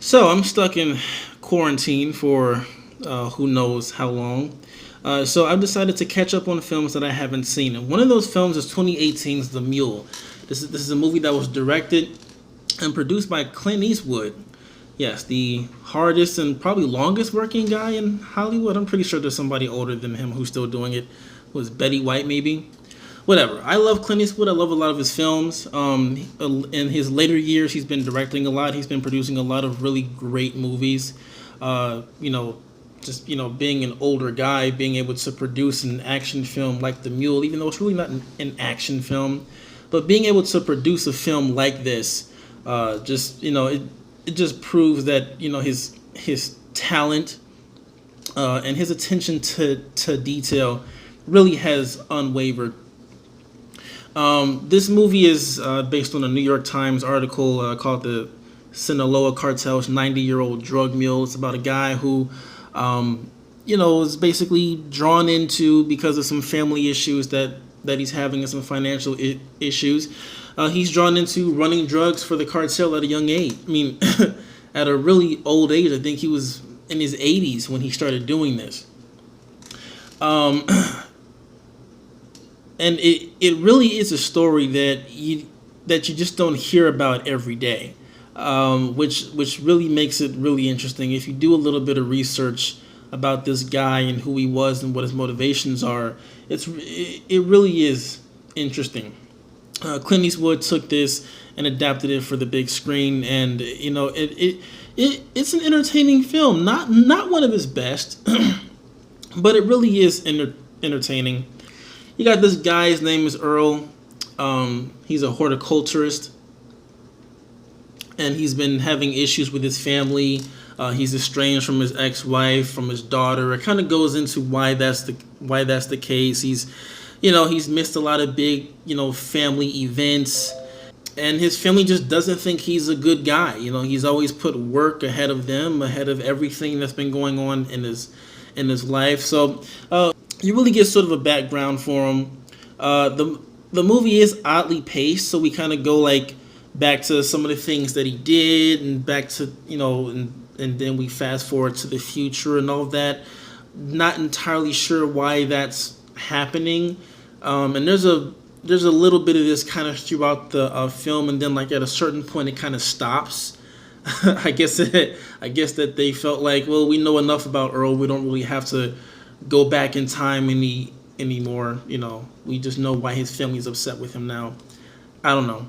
So I'm stuck in quarantine for who knows how long. So I've decided to catch up on films that I haven't seen, and one of those films is 2018's The Mule. This is a movie that was directed and produced by Clint Eastwood. Yes, the hardest and probably longest working guy in Hollywood. I'm pretty sure there's somebody older than him who's still doing it. Was Betty White maybe? Whatever. I love Clint Eastwood. I love a lot of his films. In his later years, he's been directing a lot. He's been producing a lot of really great movies. Uh, you know, being an older guy, being able to produce an action film like The Mule, even though it's really not an action film, but being able to produce a film like this, it just proves that his talent and his attention to detail really has unwavered. This movie is based on a New York Times article called "The Sinaloa Cartel's 90-Year-Old Drug Mule." It's about a guy who, is basically drawn into because of some family issues that he's having and some financial issues. He's drawn into running drugs for the cartel at a young age. I mean, at a really old age. I think he was in his 80s when he started doing this. And it really is a story that you just don't hear about every day, which really makes it really interesting. If you do a little bit of research about this guy and who he was and what his motivations are, it really is interesting. Clint Eastwood took this and adapted it for the big screen, and it's an entertaining film. Not one of his best, but it really is entertaining. You got this guy, his name is Earl. He's a horticulturist, and he's been having issues with his family. He's estranged from his ex-wife, from his daughter. It kind of goes into why that's the case. He's missed a lot of big, family events, and his family just doesn't think he's a good guy. He's always put work ahead of them, ahead of everything that's been going on in his life. So you really get sort of a background for him. The movie is oddly paced, so we kind of go back to some of the things that he did, and back to and then we fast forward to the future and all of that. Not entirely sure why that's happening. And there's a little bit of this kind of throughout the film, and then at a certain point it kind of stops. I guess that they felt like, well, we know enough about Earl. We don't really have to go back in time anymore. We just know why his family's upset with him now. I don't know.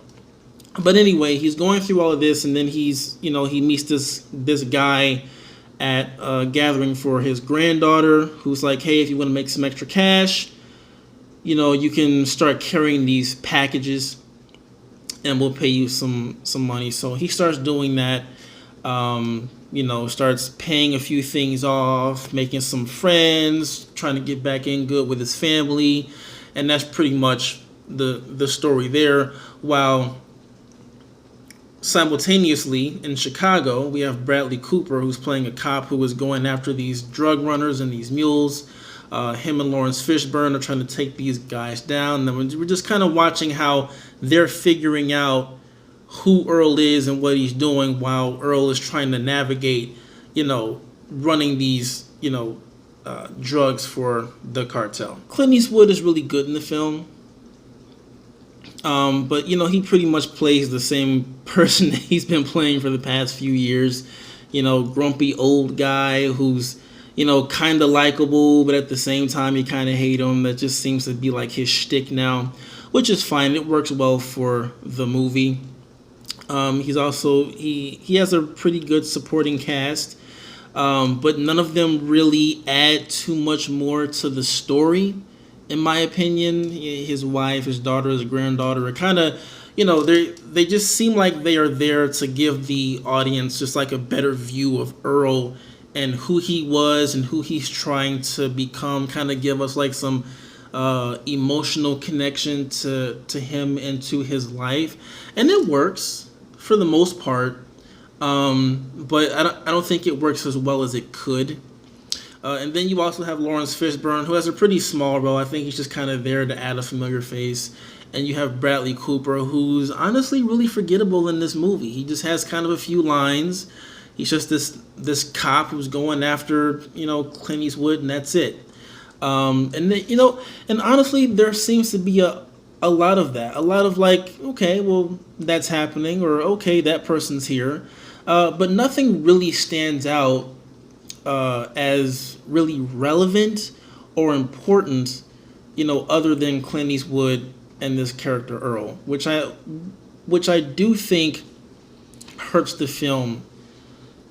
But anyway, he's going through all of this, and then he meets this guy at a gathering for his granddaughter, who's like, hey, if you want to make some extra cash, you can start carrying these packages and we'll pay you some money. So he starts doing that, starts paying a few things off, making some friends, trying to get back in good with his family. And that's pretty much the story there. While simultaneously in Chicago, we have Bradley Cooper, who's playing a cop who is going after these drug runners and these mules. Him and Lawrence Fishburne are trying to take these guys down. And then we're just kind of watching how they're figuring out who Earl is and what he's doing, while Earl is trying to navigate, running these, drugs for the cartel. Clint Eastwood is really good in the film. But he pretty much plays the same person that he's been playing for the past few years. Grumpy old guy who's kind of likable, but at the same time you kind of hate him. That just seems to be his shtick now, which is fine. It works well for the movie. He's also he has a pretty good supporting cast, but none of them really add too much more to the story, in my opinion. His wife, his daughter, his granddaughter are kind of, they just seem like they are there to give the audience just a better view of Earl and who he was and who he's trying to become. Kind of give us some emotional connection to him and to his life, and it works for the most part. But I don't think it works as well as it could. And then you also have Lawrence Fishburne, who has a pretty small role. I think he's just kind of there to add a familiar face. And you have Bradley Cooper, who's honestly really forgettable in this movie. He just has kind of a few lines. He's just this cop who's going after Clint Eastwood, and that's it. And honestly, there seems to be a lot of that. A lot of like, okay, well, that's happening, or okay, that person's here. But nothing really stands out as really relevant or important, other than Clint Eastwood and this character Earl, which I do think hurts the film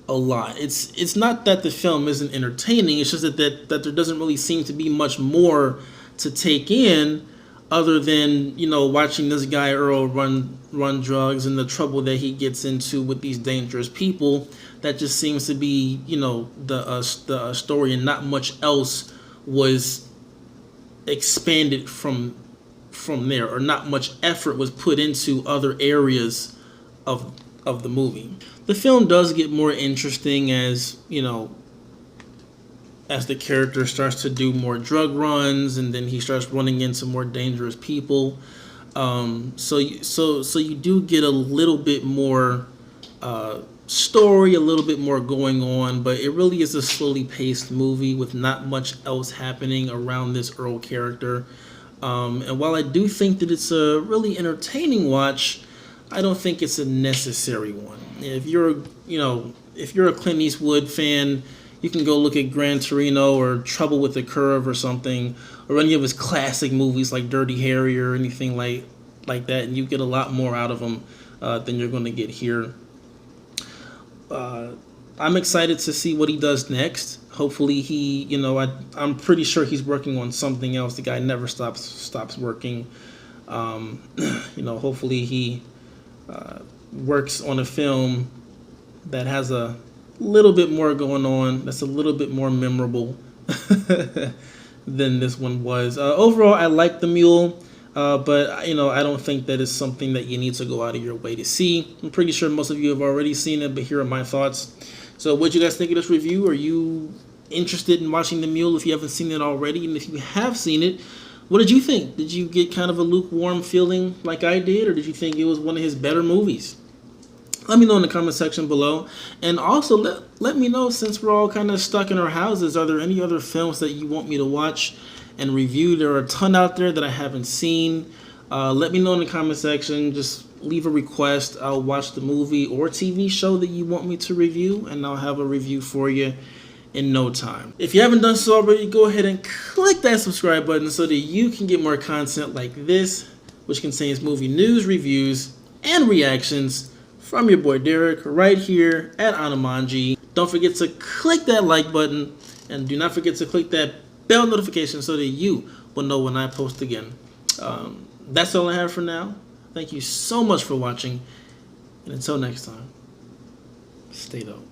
a lot. It's not that the film isn't entertaining. It's just that there doesn't really seem to be much more to take in, other than watching this guy Earl run drugs and the trouble that he gets into with these dangerous people. That just seems to be the story, and not much else was expanded from there, or not much effort was put into other areas of the movie. The film does get more interesting as as the character starts to do more drug runs, and then he starts running into more dangerous people. So you do get a little bit more story, a little bit more going on, but it really is a slowly paced movie with not much else happening around this Earl character. And while I do think that it's a really entertaining watch, I don't think it's a necessary one. If you're a Clint Eastwood fan, you can go look at Gran Torino or Trouble with the Curve or something, or any of his classic movies like Dirty Harry or anything like that, and you get a lot more out of them than you're going to get here. I'm excited to see what he does next. Hopefully he, I'm pretty sure he's working on something else. The guy never stops working. Hopefully he works on a film that has a little bit more going on, that's a little bit more memorable than this one was. Overall, I like The Mule, but I don't think that is something that you need to go out of your way to see. I'm pretty sure most of you have already seen it, but here are my thoughts. So what do you guys think of this review? Are you interested in watching The Mule if you haven't seen it already? And if you have seen it, what did you think? Did you get kind of a lukewarm feeling like I did, or did you think it was one of his better movies? Let me know in the comment section below. And also let me know, since we're all kind of stuck in our houses, are there any other films that you want me to watch and review? There are a ton out there that I haven't seen. Let me know in the comment section. Just leave a request. I'll watch the movie or TV show that you want me to review, and I'll have a review for you in no time. If you haven't done so already, go ahead and click that subscribe button so that you can get more content like this, which contains movie news, reviews, and reactions from your boy Derek right here at Anamanji. Don't forget to click that like button, and do not forget to click that bell notification so that you will know when I post again. That's all I have for now. Thank you so much for watching, and until next time, stay dope.